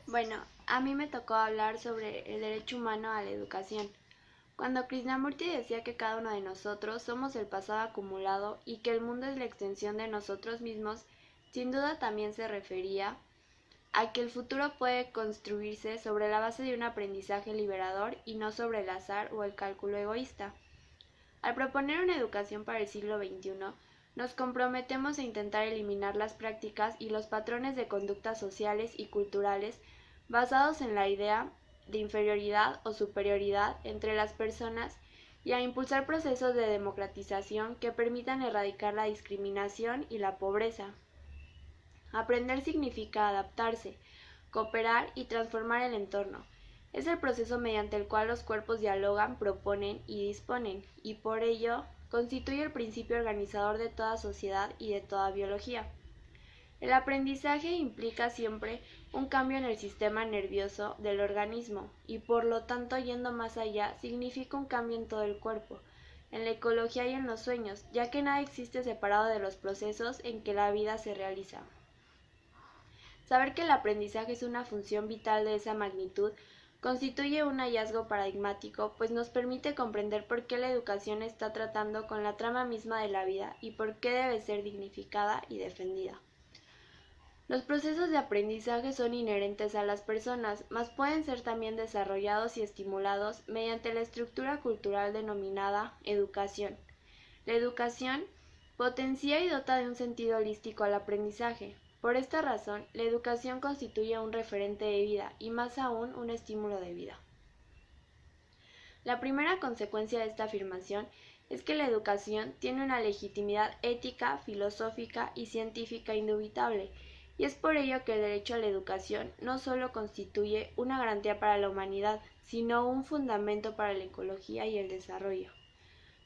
Bueno, a mí me tocó hablar sobre el derecho humano a la educación. Cuando Krishnamurti decía que cada uno de nosotros somos el pasado acumulado y que el mundo es la extensión de nosotros mismos, sin duda también se refería a que el futuro puede construirse sobre la base de un aprendizaje liberador y no sobre el azar o el cálculo egoísta. Al proponer una educación para el siglo XXI, nos comprometemos a intentar eliminar las prácticas y los patrones de conductas sociales y culturales basados en la idea de inferioridad o superioridad entre las personas y a impulsar procesos de democratización que permitan erradicar la discriminación y la pobreza. Aprender significa adaptarse, cooperar y transformar el entorno. Es el proceso mediante el cual los cuerpos dialogan, proponen y disponen, y por ello constituye el principio organizador de toda sociedad y de toda biología. El aprendizaje implica siempre un cambio en el sistema nervioso del organismo y por lo tanto yendo más allá significa un cambio en todo el cuerpo, en la ecología y en los sueños, ya que nada existe separado de los procesos en que la vida se realiza. Saber que el aprendizaje es una función vital de esa magnitud constituye un hallazgo paradigmático, pues nos permite comprender por qué la educación está tratando con la trama misma de la vida y por qué debe ser dignificada y defendida. Los procesos de aprendizaje son inherentes a las personas, mas pueden ser también desarrollados y estimulados mediante la estructura cultural denominada educación. La educación potencia y dota de un sentido holístico al aprendizaje. Por esta razón, la educación constituye un referente de vida y más aún un estímulo de vida. La primera consecuencia de esta afirmación es que la educación tiene una legitimidad ética, filosófica y científica indubitable, y es por ello que el derecho a la educación no solo constituye una garantía para la humanidad, sino un fundamento para la ecología y el desarrollo.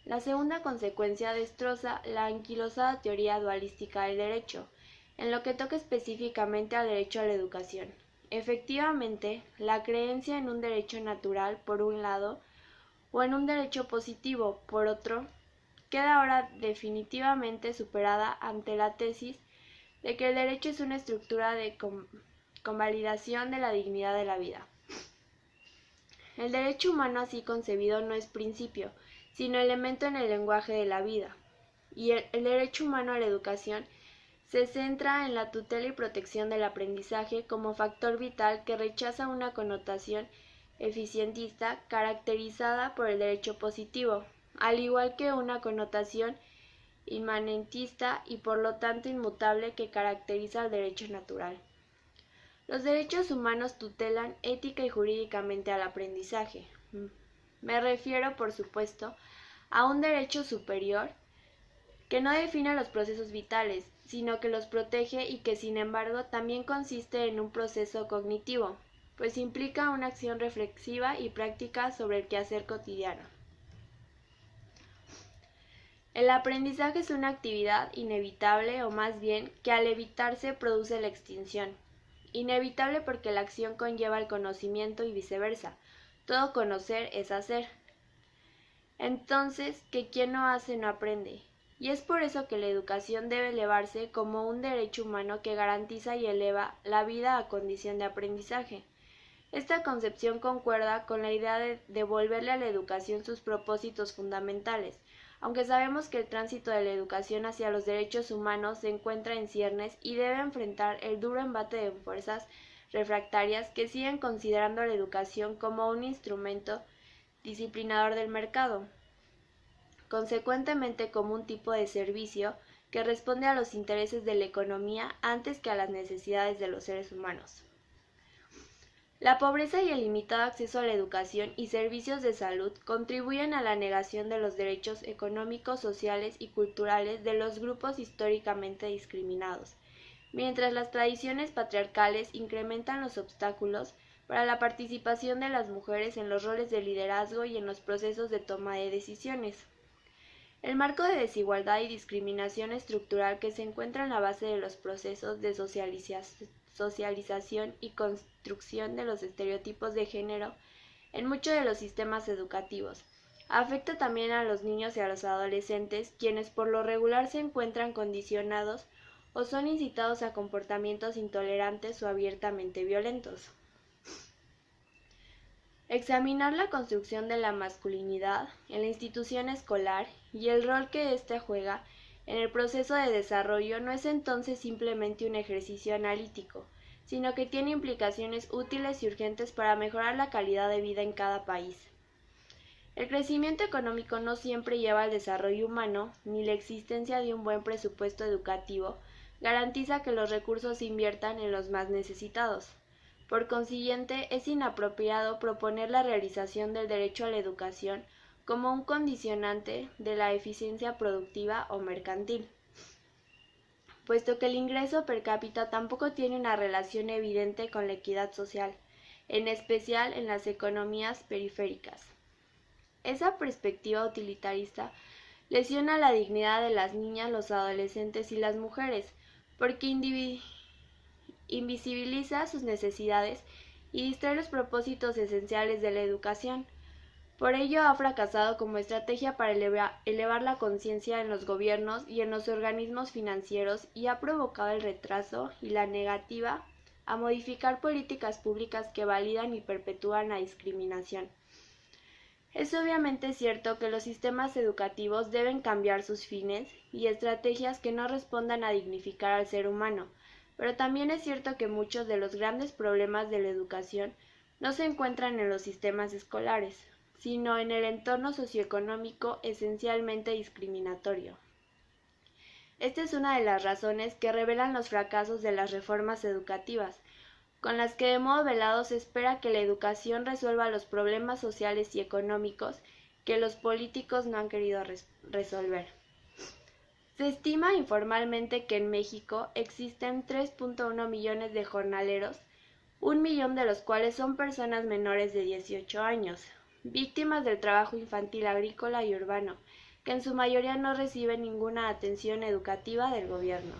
La segunda consecuencia destroza la anquilosada teoría dualística del derecho, en lo que toca específicamente al derecho a la educación. Efectivamente, la creencia en un derecho natural, por un lado, o en un derecho positivo, por otro, queda ahora definitivamente superada ante la tesis de que el derecho es una estructura de convalidación de la dignidad de la vida. El derecho humano así concebido no es principio, sino elemento en el lenguaje de la vida, y el derecho humano a la educación se centra en la tutela y protección del aprendizaje como factor vital que rechaza una connotación eficientista caracterizada por el derecho positivo, al igual que una connotación inmanentista y por lo tanto inmutable que caracteriza al derecho natural. Los derechos humanos tutelan ética y jurídicamente al aprendizaje. Me refiero, por supuesto, a un derecho superior que no define los procesos vitales, sino que los protege y que sin embargo también consiste en un proceso cognitivo, pues implica una acción reflexiva y práctica sobre el quehacer cotidiano. El aprendizaje es una actividad inevitable o más bien que al evitarse produce la extinción. Inevitable porque la acción conlleva el conocimiento y viceversa. Todo conocer es hacer. Entonces, que quien no hace no aprende. Y es por eso que la educación debe elevarse como un derecho humano que garantiza y eleva la vida a condición de aprendizaje. Esta concepción concuerda con la idea de devolverle a la educación sus propósitos fundamentales, aunque sabemos que el tránsito de la educación hacia los derechos humanos se encuentra en ciernes y debe enfrentar el duro embate de fuerzas refractarias que siguen considerando a la educación como un instrumento disciplinador del mercado, consecuentemente como un tipo de servicio que responde a los intereses de la economía antes que a las necesidades de los seres humanos. La pobreza y el limitado acceso a la educación y servicios de salud contribuyen a la negación de los derechos económicos, sociales y culturales de los grupos históricamente discriminados, mientras las tradiciones patriarcales incrementan los obstáculos para la participación de las mujeres en los roles de liderazgo y en los procesos de toma de decisiones. El marco de desigualdad y discriminación estructural que se encuentra en la base de los procesos de socialización y construcción de los estereotipos de género en muchos de los sistemas educativos. Afecta también a los niños y a los adolescentes, quienes por lo regular se encuentran condicionados o son incitados a comportamientos intolerantes o abiertamente violentos. Examinar la construcción de la masculinidad en la institución escolar y el rol que éste juega en el proceso de desarrollo no es entonces simplemente un ejercicio analítico, sino que tiene implicaciones útiles y urgentes para mejorar la calidad de vida en cada país. El crecimiento económico no siempre lleva al desarrollo humano, ni la existencia de un buen presupuesto educativo garantiza que los recursos se inviertan en los más necesitados. Por consiguiente, es inapropiado proponer la realización del derecho a la educación como un condicionante de la eficiencia productiva o mercantil, puesto que el ingreso per cápita tampoco tiene una relación evidente con la equidad social, en especial en las economías periféricas. Esa perspectiva utilitarista lesiona la dignidad de las niñas, los adolescentes y las mujeres, porque invisibiliza sus necesidades y distrae los propósitos esenciales de la educación. Por ello ha fracasado como estrategia para elevar la conciencia en los gobiernos y en los organismos financieros y ha provocado el retraso y la negativa a modificar políticas públicas que validan y perpetúan la discriminación. Es obviamente cierto que los sistemas educativos deben cambiar sus fines y estrategias que no respondan a dignificar al ser humano, pero también es cierto que muchos de los grandes problemas de la educación no se encuentran en los sistemas escolares, sino en el entorno socioeconómico esencialmente discriminatorio. Esta es una de las razones que revelan los fracasos de las reformas educativas, con las que de modo velado se espera que la educación resuelva los problemas sociales y económicos que los políticos no han querido resolver. Se estima informalmente que en México existen 3.1 millones de jornaleros, 1 millón de los cuales son personas menores de 18 años, víctimas del trabajo infantil agrícola y urbano, que en su mayoría no reciben ninguna atención educativa del gobierno.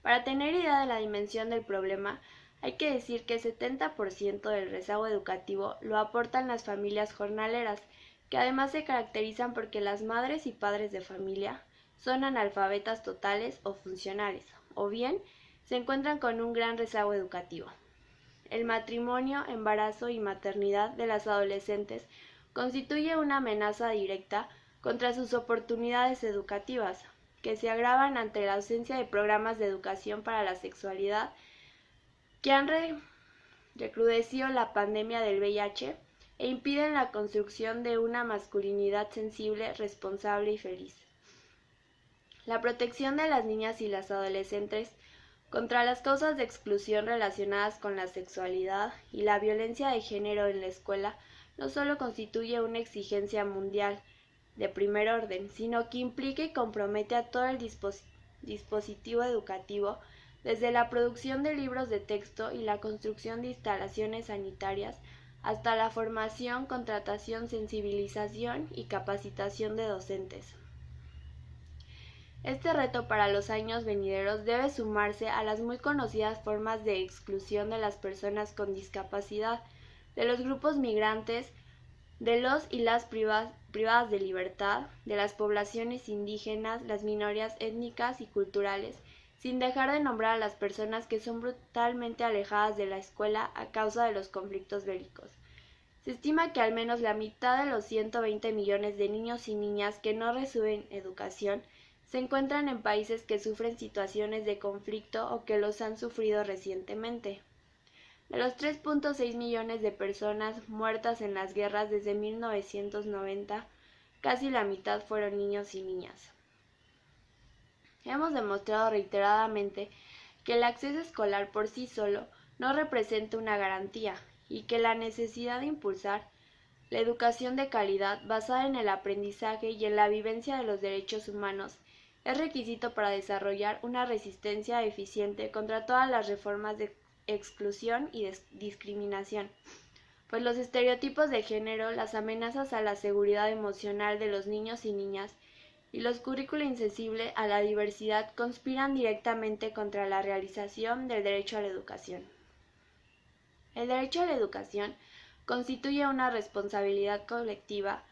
Para tener idea de la dimensión del problema, hay que decir que el 70% del rezago educativo lo aportan las familias jornaleras, que además se caracterizan porque las madres y padres de familia son analfabetas totales o funcionales, o bien se encuentran con un gran rezago educativo. El matrimonio, embarazo y maternidad de las adolescentes constituye una amenaza directa contra sus oportunidades educativas, que se agravan ante la ausencia de programas de educación para la sexualidad que han recrudecido la pandemia del VIH e impiden la construcción de una masculinidad sensible, responsable y feliz. La protección de las niñas y las adolescentes contra las causas de exclusión relacionadas con la sexualidad y la violencia de género en la escuela no solo constituye una exigencia mundial de primer orden, sino que implica y compromete a todo el dispositivo educativo, desde la producción de libros de texto y la construcción de instalaciones sanitarias hasta la formación, contratación, sensibilización y capacitación de docentes. Este reto para los años venideros debe sumarse a las muy conocidas formas de exclusión de las personas con discapacidad, de los grupos migrantes, de los y las privadas de libertad, de las poblaciones indígenas, las minorías étnicas y culturales, sin dejar de nombrar a las personas que son brutalmente alejadas de la escuela a causa de los conflictos bélicos. Se estima que al menos la mitad de los 120 millones de niños y niñas que no reciben educación se encuentran en países que sufren situaciones de conflicto o que los han sufrido recientemente. De los 3.6 millones de personas muertas en las guerras desde 1990, casi la mitad fueron niños y niñas. Hemos demostrado reiteradamente que el acceso escolar por sí solo no representa una garantía y que la necesidad de impulsar la educación de calidad basada en el aprendizaje y en la vivencia de los derechos humanos es requisito para desarrollar una resistencia eficiente contra todas las reformas de exclusión y discriminación, pues los estereotipos de género, las amenazas a la seguridad emocional de los niños y niñas y los currícula insensibles a la diversidad conspiran directamente contra la realización del derecho a la educación. El derecho a la educación constituye una responsabilidad colectiva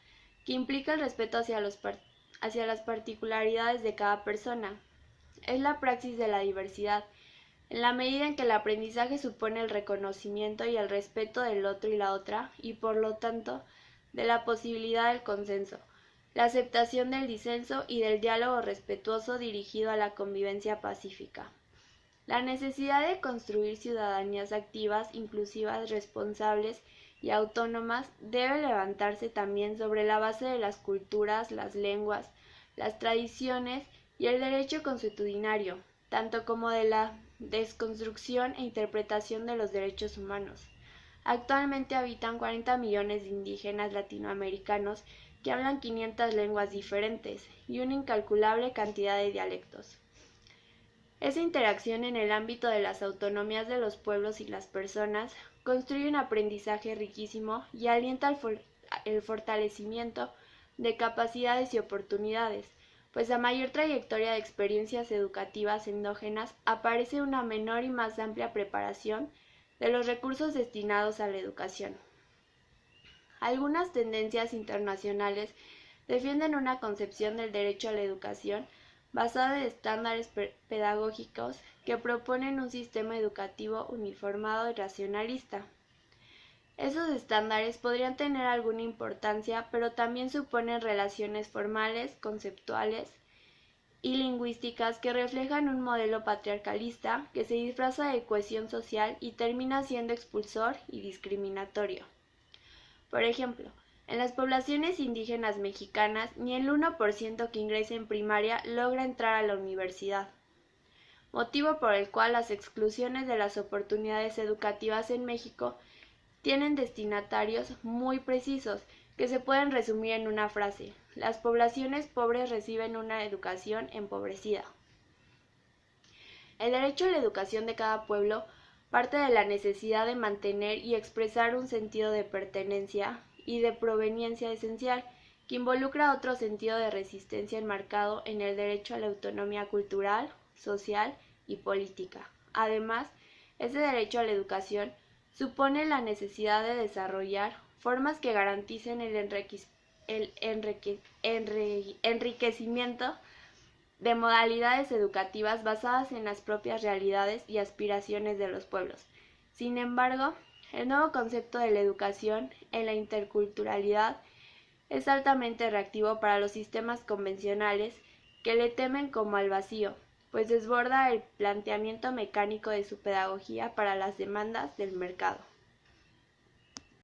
que implica el respeto hacia las particularidades de cada persona. Es la praxis de la diversidad, en la medida en que el aprendizaje supone el reconocimiento y el respeto del otro y la otra, y por lo tanto, de la posibilidad del consenso, la aceptación del disenso y del diálogo respetuoso dirigido a la convivencia pacífica. La necesidad de construir ciudadanías activas, inclusivas, responsables y autónomas debe levantarse también sobre la base de las culturas, las lenguas, las tradiciones y el derecho consuetudinario, tanto como de la desconstrucción e interpretación de los derechos humanos. Actualmente habitan 40 millones de indígenas latinoamericanos que hablan 500 lenguas diferentes y una incalculable cantidad de dialectos. Esa interacción en el ámbito de las autonomías de los pueblos y las personas construye un aprendizaje riquísimo y alienta el fortalecimiento de capacidades y oportunidades, pues a mayor trayectoria de experiencias educativas endógenas aparece una menor y más amplia preparación de los recursos destinados a la educación. Algunas tendencias internacionales defienden una concepción del derecho a la educación basada en estándares pedagógicos que proponen un sistema educativo uniformado y racionalista. Esos estándares podrían tener alguna importancia, pero también suponen relaciones formales, conceptuales y lingüísticas que reflejan un modelo patriarcalista que se disfraza de cohesión social y termina siendo expulsor y discriminatorio. Por ejemplo, en las poblaciones indígenas mexicanas, ni el 1% que ingresa en primaria logra entrar a la universidad, motivo por el cual las exclusiones de las oportunidades educativas en México tienen destinatarios muy precisos, que se pueden resumir en una frase: las poblaciones pobres reciben una educación empobrecida. El derecho a la educación de cada pueblo parte de la necesidad de mantener y expresar un sentido de pertenencia y de proveniencia esencial, que involucra otro sentido de resistencia enmarcado en el derecho a la autonomía cultural, social y política. Además, ese derecho a la educación supone la necesidad de desarrollar formas que garanticen el enriquecimiento de modalidades educativas basadas en las propias realidades y aspiraciones de los pueblos. Sin embargo, el nuevo concepto de la educación en la interculturalidad es altamente reactivo para los sistemas convencionales que le temen como al vacío, pues desborda el planteamiento mecánico de su pedagogía para las demandas del mercado.